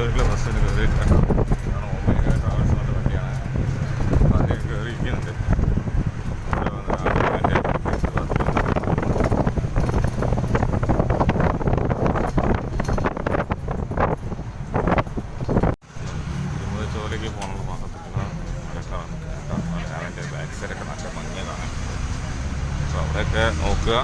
ഇരുമ്പുചോലക്കുള്ള ബസ്സിന് കയറിയിട്ടാണ് ഓമനിക ട്രാവൽസിൻ്റെ വണ്ടിയാണ്. അപ്പോൾ അതിൽ കയറിയിരിക്കുന്നുണ്ട്. ഇരുമ്പുചോലയ്ക്ക് പോകണമെന്ന് പറഞ്ഞിട്ടുള്ള മരക്കാണ്. അതിൻ്റെ ബാക്ക് സൈഡൊക്കെ നല്ല മഞ്ഞതാണ്. അപ്പോൾ അവിടെയൊക്കെ നോക്കുക.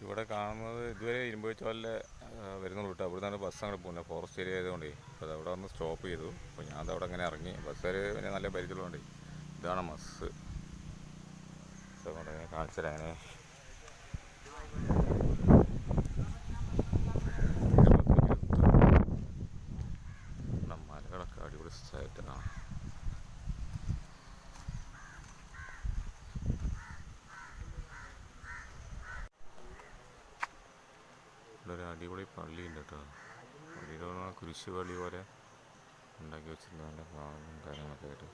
ഇവിടെ കാണുന്നത് ഇതുവരെ ഇരുമ്പുചോല വരുന്ന റൂട്ട്. അവിടെ നിന്നാണ് ബസ് അങ്ങോട്ട് പോകുന്നത്. ഫോറസ്റ്റ് ഏരിയ ആയതുകൊണ്ടേ അപ്പോൾ അതവിടെ വന്ന് സ്റ്റോപ്പ് ചെയ്തു. അപ്പോൾ ഞാൻ അതവിടെ അങ്ങനെ ഇറങ്ങി. ബസ്സുകാർ പിന്നെ നല്ല പരിചയമുള്ളതുകൊണ്ടേ ഇതാണ് ബസ്. അവിടെ കാണിച്ചു തരാം. അങ്ങനെ മലകളൊക്കെ അടിപൊളി സ്ഥലത്താണ്. ഇവിടെ ഒരു അടിപൊളി പള്ളിയുണ്ട് കേട്ടോ. പള്ളിയിലുള്ള കുരിശ് പള്ളി പോലെ ഉണ്ടാക്കി വെച്ചിട്ടുണ്ട്. നല്ല കാണും കാര്യങ്ങളൊക്കെ ആയിട്ട്.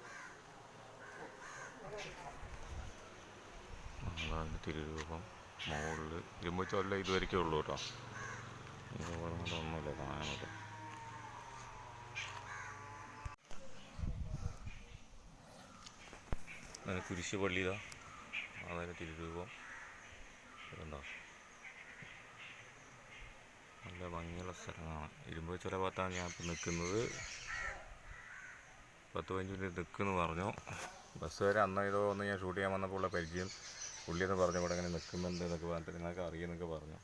അതാണ് തിരുരൂപം. മുകളിൽ ഇരുമ്പുചോല ഇതുവരെയൊക്കെ ഉള്ളൂ കേട്ടോ. ഇതുപോലെ ഒന്നുമില്ല കാണാനൊക്കെ. അങ്ങനെ കുരിശ് പള്ളി ഇതാ. അതായത് തിരുരൂപം ഇതുണ്ടോ. നല്ല ഭംഗിയുള്ള സ്ഥലമാണ്. ഇരുമ്പുചോല ഭാഗത്താണ് ഞാൻ ഇപ്പോൾ നിൽക്കുന്നത്. 10-15 മിനിറ്റ് നിൽക്കുമെന്ന് പറഞ്ഞു. ബസ് വരെ അന്ന് ഇതോ ഒന്ന് ഞാൻ ഷൂട്ട് ചെയ്യാൻ വന്നപ്പോൾ ഉള്ള പരിചയം. പുള്ളിയെന്ന് പറഞ്ഞു ഇവിടെ ഇങ്ങനെ നിൽക്കുന്നുണ്ട് എന്നൊക്കെ പറഞ്ഞിട്ട് നിങ്ങൾക്ക് അറിയുമെന്നൊക്കെ പറഞ്ഞു.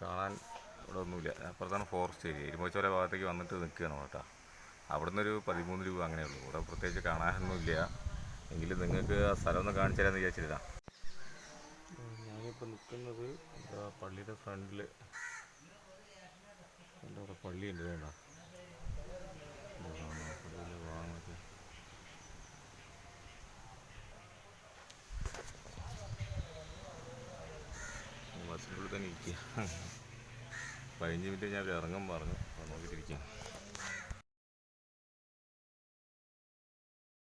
കാണാൻ ഇവിടെ ഒന്നുമില്ല. അപ്പുറത്താണ് ഫോറസ്റ്റ് ഏരിയ. ഇരുമ്പുചോല ഭാഗത്തേക്ക് വന്നിട്ട് നിൽക്കുകയാണ് കേട്ടോ. അവിടെ നിന്നൊരു 13 രൂപ അങ്ങനെയുള്ളൂ. ഇവിടെ പ്രത്യേകിച്ച് കാണാനൊന്നുമില്ല. എങ്കിലും നിങ്ങൾക്ക് ആ സ്ഥലം ഒന്ന് കാണിച്ചു തരാമെന്ന് വിചാരിച്ചിട്ടാ. ഞാനിപ്പോൾ നിൽക്കുന്നത് പള്ളിയുടെ ഫ്രണ്ടിൽ. എൻ്റെ അവിടെ പള്ളിയുണ്ട്. വേണ്ട പള്ളിയിലെ ഭാഗങ്ങളൊക്കെ ബസ്സിനുള്ളിൽ തന്നെ ഇരിക്കുക. 15 മിനിറ്റ് ഞാൻ ഇറങ്ങും പറഞ്ഞു. അപ്പോൾ നോക്കിയിട്ടിരിക്കാം.